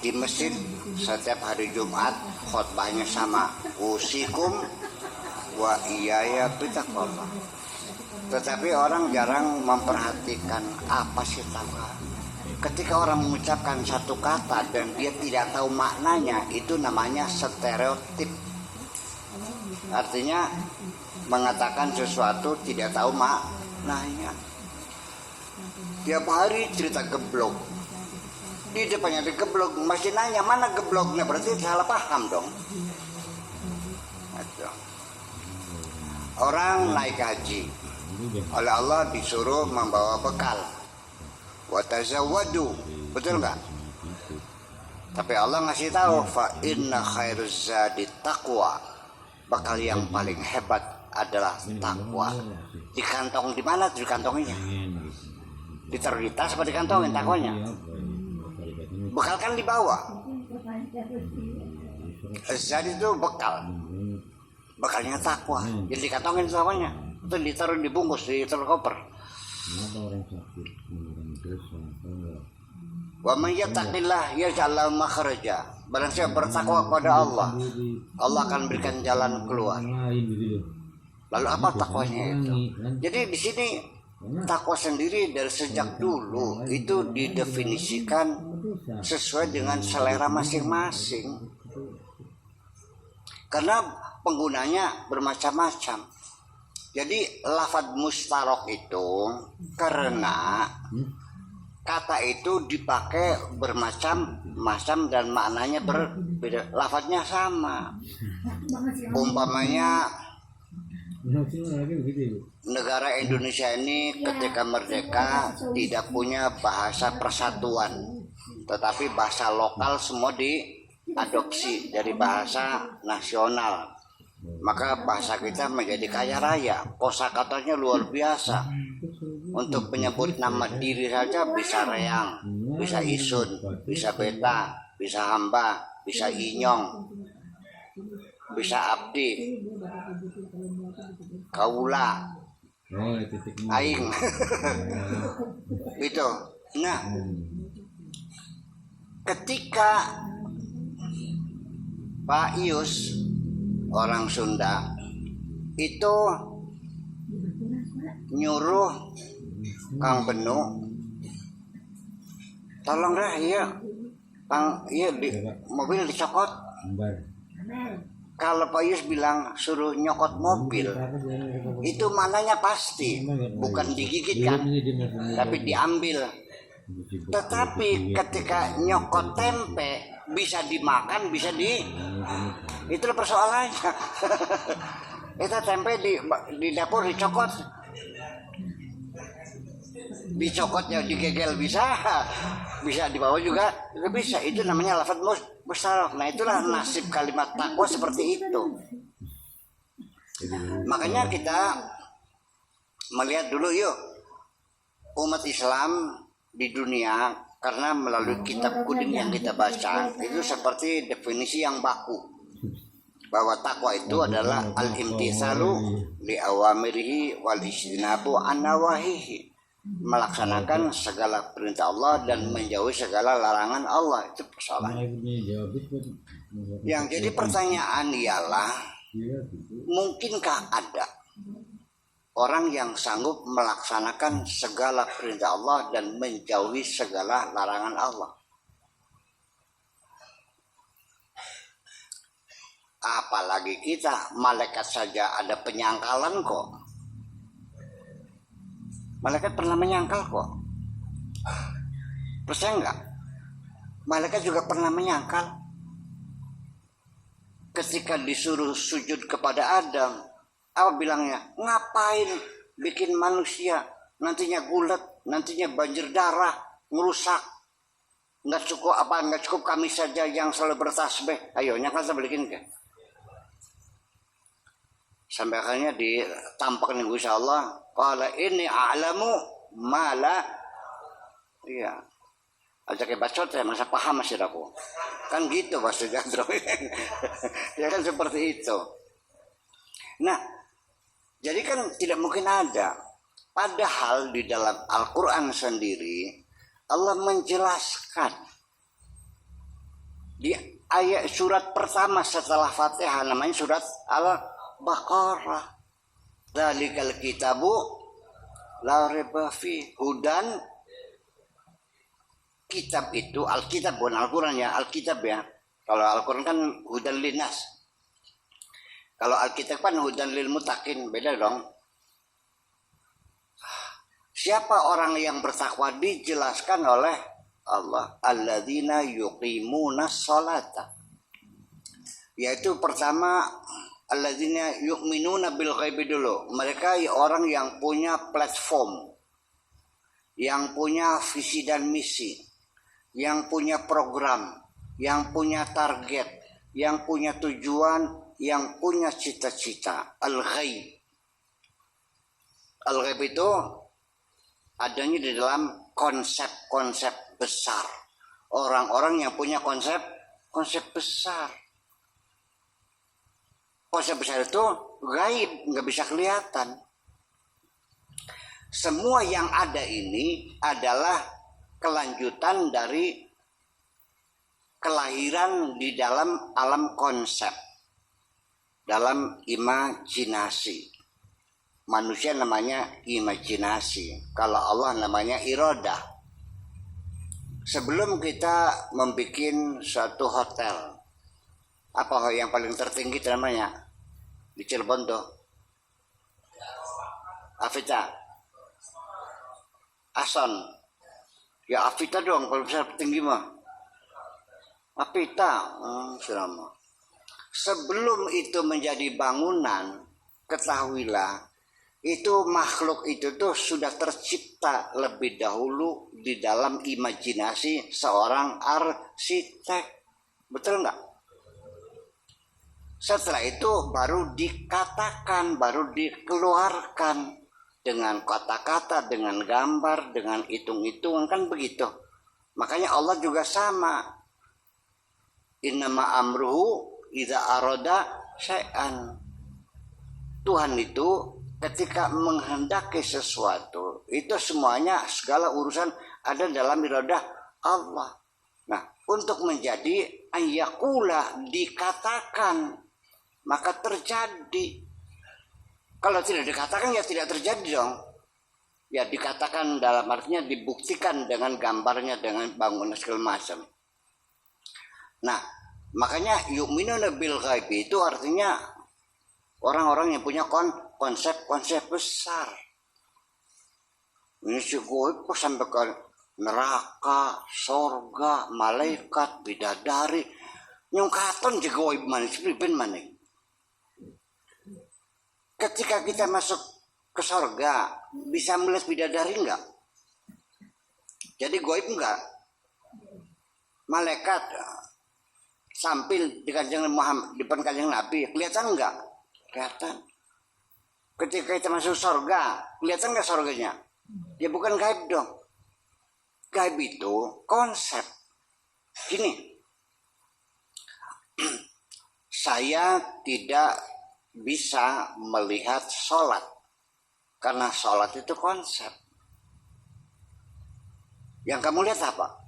di masjid setiap hari Jumat khotbahnya sama, usikum wa iyaya bittaqwallah. Tetapi orang jarang memperhatikan apa sih takwa. Ketika orang mengucapkan satu kata dan dia tidak tahu maknanya, itu namanya stereotip. Artinya mengatakan sesuatu tidak tahu maknanya. Tiap hari cerita geblok, di depannya ada geblok, masih nanya mana gebloknya, berarti salah paham dong. Orang naik haji, oleh Allah disuruh membawa bekal. Wa tazawwadu, betul nggak? Tapi Allah ngasih tahu fa inna khairuz zadi taqwa. Bekal yang paling hebat adalah takwa. Di kantong, di mana tuh kantonginya? Ditaruh di tas apa dikantongin takwanya? Bekal kan dibawa. Zadi itu bekal. Bekalnya takwa. Jadi dikantongin takwanya. Itu ditaruh dibungkus, ditaruh koper. Wa may yattaqillah yaj'al lahu makhraja. Barang siapa bertakwa kepada Allah, Allah akan berikan jalan keluar. Lalu apa takwanya itu? Jadi di sini takwa sendiri dari sejak dulu itu didefinisikan sesuai dengan selera masing-masing. Karena penggunanya bermacam-macam. Jadi lafadz mustarok itu karena kata itu dipakai bermacam-macam dan maknanya berbeda. Lafadznya sama. Umpamanya negara Indonesia ini ketika merdeka tidak punya bahasa persatuan, tetapi bahasa lokal semua diadopsi dari bahasa nasional. Maka bahasa kita menjadi kaya raya, kosakatanya luar biasa. Untuk menyebut nama diri saja bisa reang, bisa isun, bisa beta, bisa hamba, bisa inyong, bisa abdi, kaula, aing. Gitu. Nah, ketika Pak Ius orang Sunda itu nyuruh Kang Benu, tolong dah iya Kang, iya di mobil dicokot. Kalau Pak Yus bilang suruh nyokot mobil, itu mananya pasti bukan digigit kan, tapi diambil. Tetapi ketika nyokot tempe bisa dimakan, bisa itulah persoalannya. Itu tempe di dapur dicokot ya, digegel bisa dibawa juga bisa. Itu namanya lafadz mustarok. Nah itulah nasib kalimat takwa seperti itu. Makanya kita melihat dulu yuk umat Islam di dunia, karena melalui kitab kudin yang kita baca itu seperti definisi yang baku bahwa takwa itu adalah al-imtitsalu li awamirihi wal ijtinabu an nawahihi, melaksanakan segala perintah Allah dan menjauhi segala larangan Allah. Itu persoalan. Yang jadi pertanyaan ialah, mungkinkah ada orang yang sanggup melaksanakan segala perintah Allah dan menjauhi segala larangan Allah? Apalagi kita, malaikat saja ada penyangkalan kok. Malaikat pernah menyangkal kok. Percaya enggak? Malaikat juga pernah menyangkal. Ketika disuruh sujud kepada Adam, apa bilangnya? Ngapain bikin manusia nantinya gulat, nantinya banjir darah, merusak. Enggak cukup kami saja yang selalu bertasbih. Ayo nyangkal saya bikin ke. Sampai akhirnya ditampakkan insya Allah, qala inni a'lamu ma la. Iya. Ajak bacot ya, masa paham masih aku. Kan gitu bahasa Jadro. Ya kan seperti itu. Nah, jadi kan tidak mungkin ada. Padahal di dalam Al-Quran sendiri Allah menjelaskan Di ayat surat pertama setelah Fatihah namanya surat Al-Baqarah. Dzalikal kitabu la raiba fi hudan. Kitab itu Alkitab, bukan Al-Quran ya, Alkitab ya. Kalau Al-Quran kan hudan linnas. Kalau Alkitab kan hudan lil muttaqin, beda dong. Siapa orang yang bertakwa dijelaskan oleh Allah, alladzina yuqimuna sholata. Yaitu pertama alladzina yu'minuna bil ghaibi dulu. Mereka orang yang punya platform, yang punya visi dan misi, yang punya program, yang punya target, yang punya tujuan, yang punya cita-cita. Al-ghaib. Al-ghaib itu adanya di dalam konsep-konsep besar. Orang-orang yang punya konsep besar. Konsep besar itu gaib, nggak bisa kelihatan. Semua yang ada ini adalah kelanjutan dari kelahiran di dalam alam konsep, dalam imajinasi. Manusia namanya imajinasi, kalau Allah namanya iradah. Sebelum kita membuat suatu hotel, apa yang paling tertinggi namanya di Cirebon tuh? Avita, Ason. Ya Avita dong, kalau bisa tinggi mah. Avita, selama. Sebelum itu menjadi bangunan, ketahuilah itu makhluk itu tuh sudah tercipta lebih dahulu di dalam imajinasi seorang arsitek. Betul nggak? Setelah itu baru dikatakan, baru dikeluarkan dengan kata-kata, dengan gambar, dengan hitung-hitungan, kan begitu. Makanya Allah juga sama. Innama amruhu idza arada syai'an. Tuhan itu ketika menghendaki sesuatu, itu semuanya, segala urusan ada dalam iradah Allah. Nah, untuk menjadi ayyakula, dikatakan, maka terjadi. Kalau tidak dikatakan ya tidak terjadi dong. Ya dikatakan dalam artinya dibuktikan dengan gambarnya, dengan bangunan segala macam. Nah, makanya yu'minuna bil ghaib itu artinya orang-orang yang punya konsep-konsep besar. Ini si goib sampai ke neraka, sorga, malaikat, bidadari. Nyungkaton je goib mana, sepriben mana. Ketika kita masuk ke sorga, bisa melihat bidadari enggak? Jadi goib enggak? Malaikat sampil di kanjeng Muhammad, di depan kanjeng Nabi, kelihatan enggak? Kelihatan. Ketika kita masuk surga, kelihatan nggak surganya? Ya bukan gaib dong. Gaib itu konsep. Gini, saya tidak bisa melihat sholat karena sholat itu konsep. Yang kamu lihat apa?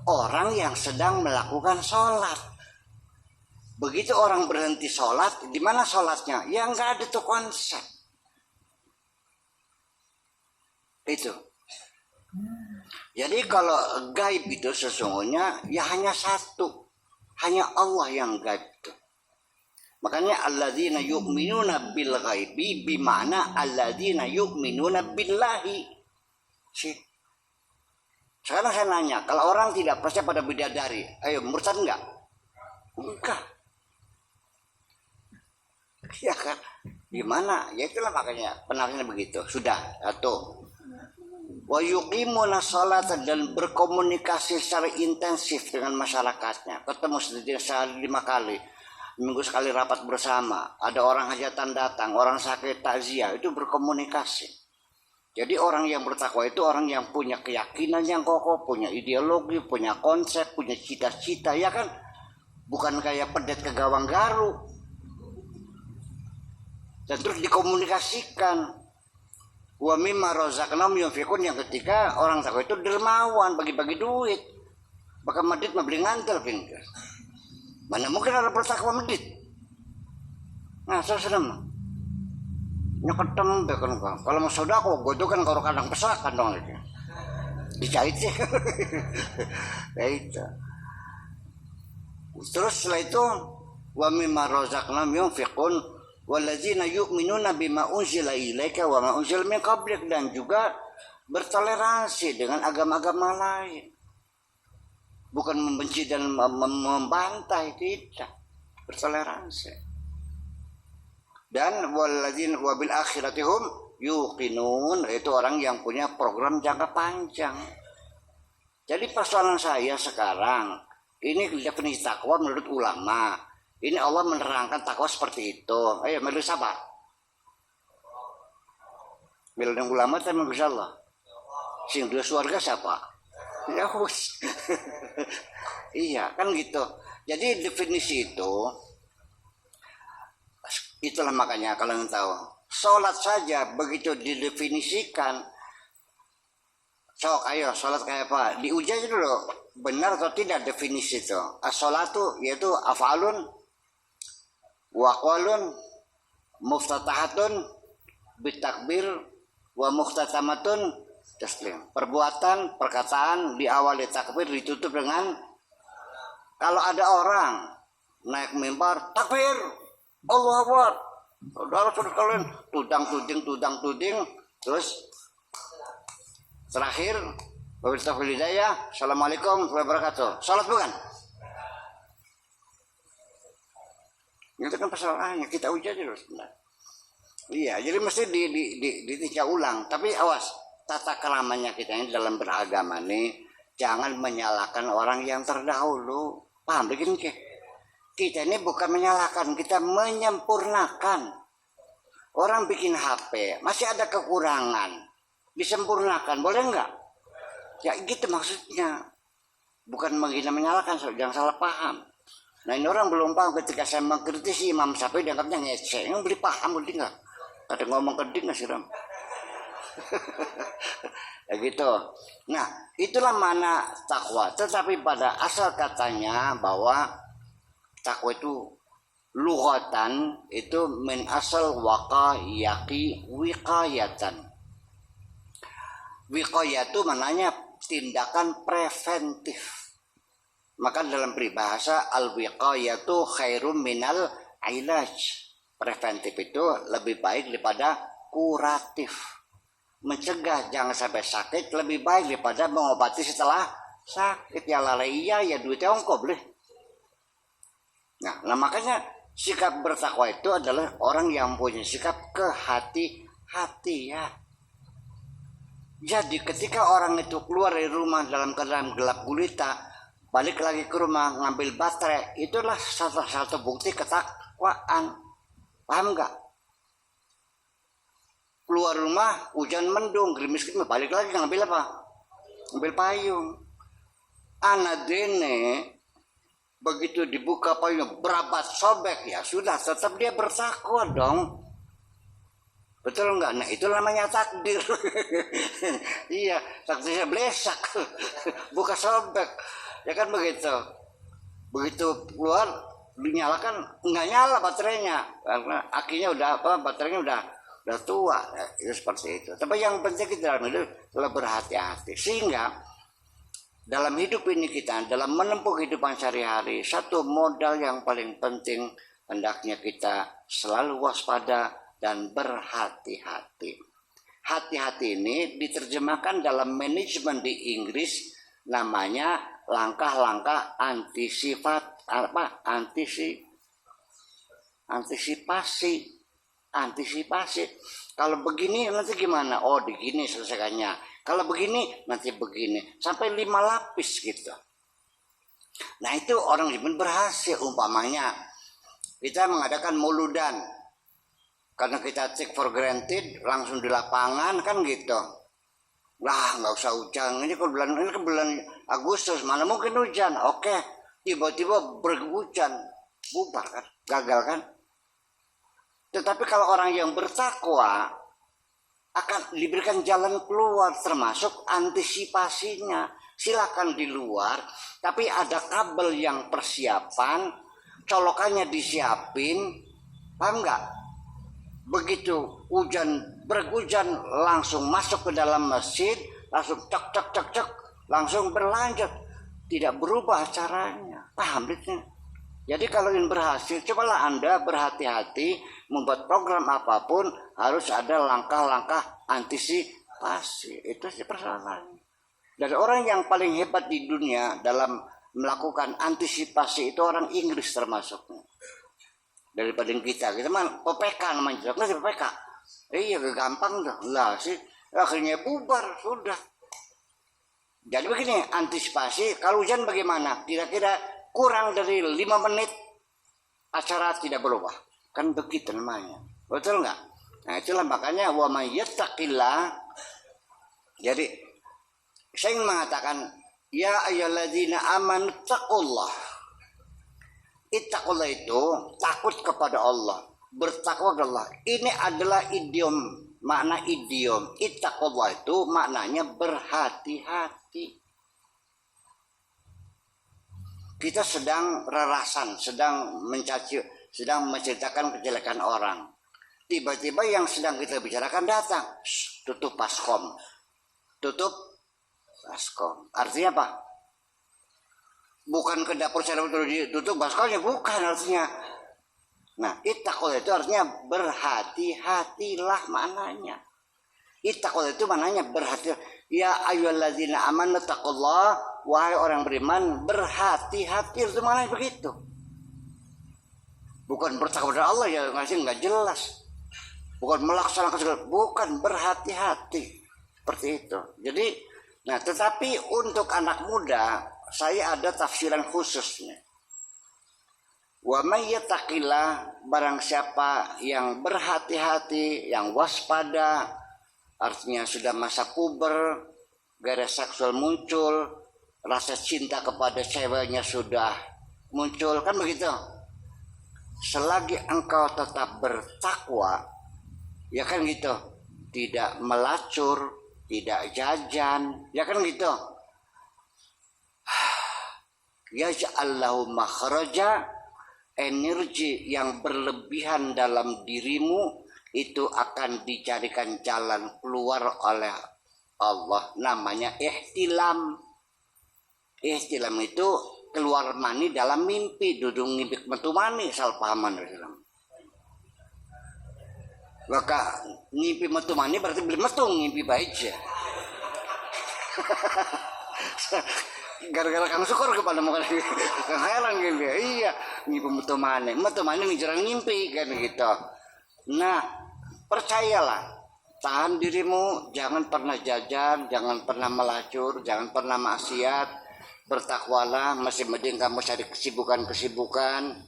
Orang yang sedang melakukan sholat. Begitu orang berhenti sholat, di mana sholatnya? Ya nggak ada tuh konsep. Itu. Jadi kalau gaib itu sesungguhnya ya hanya satu, hanya Allah yang gaib itu. Makanya alladzina yu'minuna bil ghaibi bimana alladzina yu'minuna billahi. Sekarang saya nanya, kalau orang tidak percaya pada bidadari, ayo murtad enggak? Enggak. Ya kan, gimana? Ya itulah makanya penafsirnya begitu. Sudah, satu. Wa yuqimuna sholata, dan berkomunikasi secara intensif dengan masyarakatnya. Ketemu sehari 5 kali, minggu sekali rapat bersama. Ada orang hajatan datang, orang sakit takziah, itu berkomunikasi. Jadi orang yang bertakwa itu orang yang punya keyakinan yang kokoh, punya ideologi, punya konsep, punya cita-cita, ya kan? Bukan kayak pedet ke gawang garu. Dan terus dikomunikasikan. Wa mimma razaqnahum yunfiqun, yang ketika orang takwa itu dermawan, bagi-bagi duit. Bakal medit mah beli ngantel pinggir. Mana mungkin ada bertakwa medit. Nah, saya serem. Nyeketem bekan kan. Kalau mau sodako, gue tuh kan kalau kadang pesakan dong itu. Dicait sih. Ya itu. Terus setelah itu, wa mimma razaqnahum yunfiqun wallazina yu'minuna bima unzila ilaika wa ma unzila min qablik, dan juga bertoleransi dengan agama-agama lain. Bukan membenci dan membantai, tidak. Bertoleransi. Dan walladzina wa bil akhirati hum yuqinun, itu orang yang punya program jangka panjang. Jadi persoalan saya sekarang, ini definisi takwa menurut ulama. Ini Allah menerangkan takwa seperti itu. Ayo milih siapa? Milih ulama atau milih Allah? Sing dua surga siapa? Ya us. Iya kan gitu. Jadi definisi itu, itulah makanya kalau yang tahu, sholat saja begitu didefinisikan. Sok ayo sholat kayak apa? Diuji aja dulu, benar atau tidak definisi itu. As-sholatu yaitu af'alun wa aqwalun muftatahatun bitakbir wa muhtatamatun taslim. Perbuatan, perkataan diawali takbir, ditutup dengan, kalau ada orang naik mimbar takbir Allahu Akbar, saudara-saudara kalian tudang-tuding, terus terakhir wabillahi hidayah, assalamualaikum warahmatullahi wabarakatuh. Salat bukan? Itu kan persoalannya, kita uji aja terus. Iya, jadi mesti ditinjau ulang. Tapi awas, tata keramanya kita ini dalam beragama nih, jangan menyalahkan orang yang terdahulu. Paham begini ke? Kita ini bukan menyalahkan, kita menyempurnakan. Orang bikin HP, masih ada kekurangan, disempurnakan, boleh enggak? Ya gitu maksudnya. Bukan menghina, menyalahkan, jangan salah paham. Nah ini orang belum paham, ketika saya mengkritisi Imam Syafi'i dianggapnya ngece. Ini beli paham, beli enggak? Ada ngomong keding nggak sih Ram? Ya gitu. Nah itulah mana takwa. Tetapi pada asal katanya bahwa takwa itu lughatan itu min asal waqayaqi wiqayatan. Wiqayatu mananya tindakan preventif. Maka dalam peribahasa al-wiqayatu khairum minal ilaj. Preventif itu lebih baik daripada kuratif. Mencegah jangan sampai sakit lebih baik daripada mengobati setelah sakit. Ya lalai iya ya duitnya ongkop boleh. Nah makanya sikap bertakwa itu adalah orang yang punya sikap kehati-hatian. Jadi ketika orang itu keluar dari rumah dalam keadaan gelap gulita, balik lagi ke rumah ngambil baterai, itulah satu bukti ketakwaan. Paham nggak? Keluar rumah hujan mendung, gerimis, balik lagi ngambil apa? Ngambil payung. Anak dene begitu dibuka payung berabat sobek, ya sudah tetap dia bertakwa dong. Betul enggak? Nah itu namanya takdir. Iya, takdirnya blesak. Buka sobek. Ya kan begitu. Begitu keluar dinyalakan enggak nyala baterainya karena akinya udah apa, baterainya udah tua. Ya, itu seperti itu. Tapi yang penting kita dalam hidup adalah berhati-hati sehingga dalam hidup ini kita, dalam menempuh kehidupan sehari-hari, satu modal yang paling penting hendaknya kita selalu waspada dan berhati-hati. Hati-hati ini diterjemahkan dalam manajemen di Inggris namanya langkah-langkah antisipasi. Kalau begini nanti gimana? Oh, begini selesaikannya. Kalau begini nanti begini, sampai 5 lapis gitu. Nah itu orang yang berhasil. Umpamanya kita mengadakan muludan, karena kita take for granted langsung di lapangan kan gitu. Lah nggak usah hujan, ini kan bulan Agustus, mana mungkin hujan. Oke, tiba-tiba berhujan, bubar kan, gagal kan. Tetapi kalau orang yang bertakwa akan diberikan jalan keluar, termasuk antisipasinya. silakan di luar, tapi ada kabel yang persiapan, colokannya disiapin, paham nggak? Begitu berhujan langsung masuk ke dalam masjid, langsung cek cek cek cek, langsung berlanjut, tidak berubah caranya, paham itu? Jadi kalau ingin berhasil, cobalah Anda berhati-hati membuat program apapun harus ada langkah-langkah antisipasi. Itu sih persoalannya. Dan orang yang paling hebat di dunia dalam melakukan antisipasi itu orang Inggris termasuknya. Daripada kita mah PPK namanya, nggak sih PPK? Iya gampang tuh, lah sih akhirnya bubar sudah. Jadi begini, antisipasi kalau hujan bagaimana? Kira-kira kurang dari 5 menit acara tidak berubah, kan begitu namanya, betul nggak? Nah itulah makanya wa may yattaqillah. Jadi saya ingin mengatakan ya ayyuhalladzina amanu taqullah. Ittaqullah itu takut kepada Allah, bertakwa kepada Allah. Ini adalah idiom, makna idiom. Ittaqullah itu maknanya berhati-hati. Kita sedang rerasan, sedang menceritakan kejelekan orang. Tiba-tiba yang sedang kita bicarakan datang, tutup baskom. Tutup baskom. Artinya apa? Bukan ke dapur saya tutup baskomnya, bukan artinya. Nah, ittaqullah itu artinya berhati-hatilah maknanya. Ittaqullah itu maknanya berhati. Ya ayyuhalladzina amanu taqullah, wahai orang beriman berhati-hati, itu maknanya begitu. Bukan bertakwa kepada Allah ya nggak jelas. Bukan melaksanakan segala, bukan berhati-hati seperti itu. Jadi, nah tetapi untuk anak muda saya ada tafsiran khususnya. Wa may yattaqillah, barang siapa yang berhati-hati, yang waspada, artinya sudah masa puber, gairah seksual muncul, rasa cinta kepada ceweknya sudah muncul, kan begitu. Selagi engkau tetap bertakwa, ya kan gitu, tidak melacur, tidak jajan, ya kan gitu. Yaj'allahu makhraja, energi yang berlebihan dalam dirimu itu akan dicarikan jalan keluar oleh Allah, namanya ihtilam. Ihtilam itu keluar mani dalam mimpi, dudung ngibik metu mani, salah pahaman Islam. Maka ngimpi metu mani berarti beli metu ngimpi baik ya. Gara-gara kang syukur kepada muka heran gitu. Iya, ngimpi metu mani nih jarang ngimpi kan gitu. Nah, percayalah, tahan dirimu, jangan pernah jajan, jangan pernah melacur, jangan pernah maksiat, bertakwalah. Masih mending kamu cari kesibukan,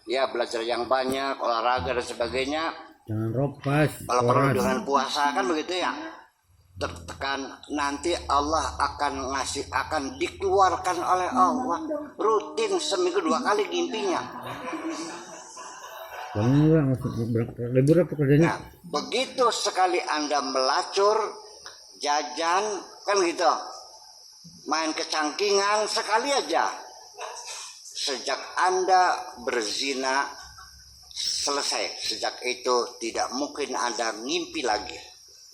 ya belajar yang banyak, olahraga dan sebagainya. Jangan ropas. Kalau perlu dengan puasa kan begitu ya. Tertekan, nanti Allah akan dikeluarkan oleh Allah. Rutin seminggu 2 kali ngimpinya. Kamu libur apa kerjanya? Nah, begitu sekali Anda melacur, jajan, kan gitu, main kecangkingan sekali aja, sejak Anda berzina selesai. Sejak itu tidak mungkin Anda ngimpi lagi.